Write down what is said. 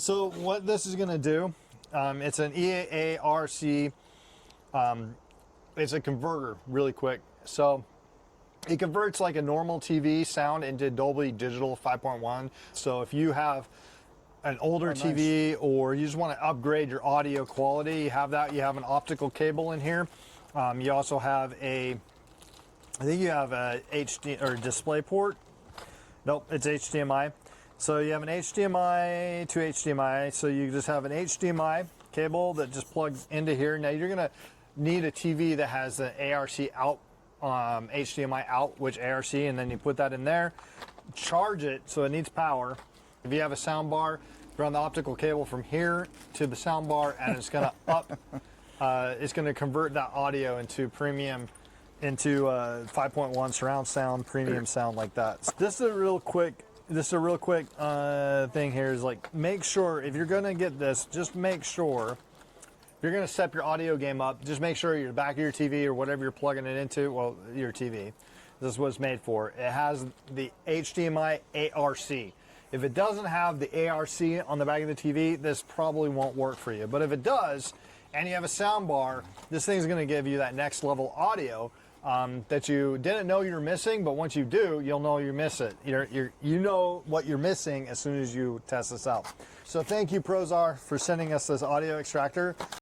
So what this is going to do, it's an eARC, it's a converter really quick. So it converts like a normal TV sound into Dolby Digital 5.1. So if you have an older TV or you just want to upgrade your audio quality, you have that. You have an optical cable in here. You also have I think you have a HD or display port. Nope, it's HDMI. So you have an HDMI to HDMI. So you just have an HDMI cable that just plugs into here. Now you're gonna need a TV that has an ARC out, HDMI out, which ARC, and then you put that in there, charge it, so it needs power. If you have a soundbar, run the optical cable from here to the soundbar, and it's gonna it's gonna convert that audio into premium, into 5.1 surround sound, premium sound like that. So this is a real quick thing here is like, make sure if you're gonna get this, just make sure if you're gonna step your audio game up, just make sure your back of your TV or whatever you're plugging it into, well, your TV, this is what it's made for. It has the HDMI ARC. If it doesn't have the ARC on the back of the TV, this probably won't work for you. But if it does, and you have a sound bar, this thing's gonna give you that next level audio that you didn't know you were missing, but once you do, you'll know you miss it. You know what you're missing as soon as you test this out. So thank you, PROZOR, for sending us this audio extractor.